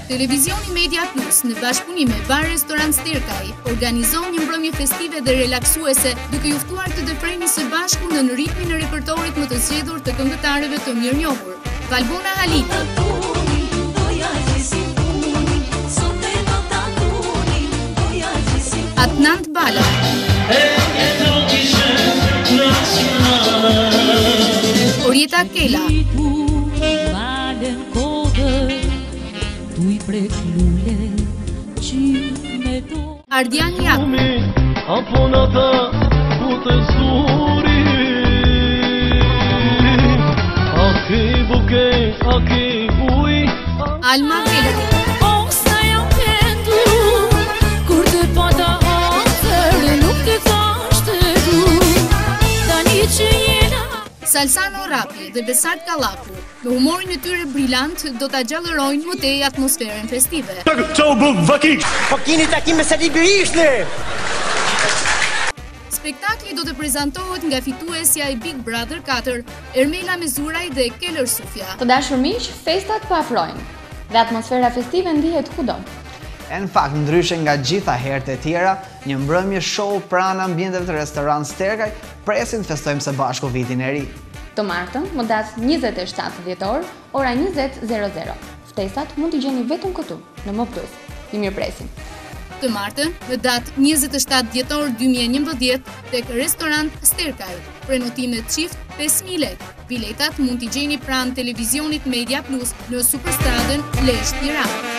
Televizioni Media Plus në bashkëpunim me Bar Restorant Sterkaj organizon një mbrëmje festive dhe relaksuese duke ju ftuar të dëpreni së bashku në ritmin e repertorit më të zgjedhur të këngëtarëve të mirënjohur. Valbona Halili, Adnant Bala, Orieta Kela, Ardian Jaku, Alma Velati, Salsano Rapi dhe Besart Kallaku, me humorin e tyre brillant, do ta gjallërojnë më tej atmosferën festive. Spektakli do të prezantohet nga fituesja e Big Brother 4, Ermela Mezuraj dhe Keller Sufja. Të dashur miq, festat po afrojnë dhe atmosfera festive ndihet kudo. Në fakt, ndryshe nga gjitha herët e tjera, një mbrëmje show pranë ambienteve të restorant Sterkaj presin të festojmë së bashku vitin e ri. Të martën, më datë 27 dhjetor, ora 20:00. Ftesat mund t'i gjeni vetëm këtu, në Mo Plus. Ju mirëpresim. Të martën, në datë 27 dhjetor 2011, tek restorant Sterkaj. Prenotimet çift 5.000 lekë. Biletat mund t'i gjeni pranë televizionit Media Plus në Superstradën Lezhë Tiranë.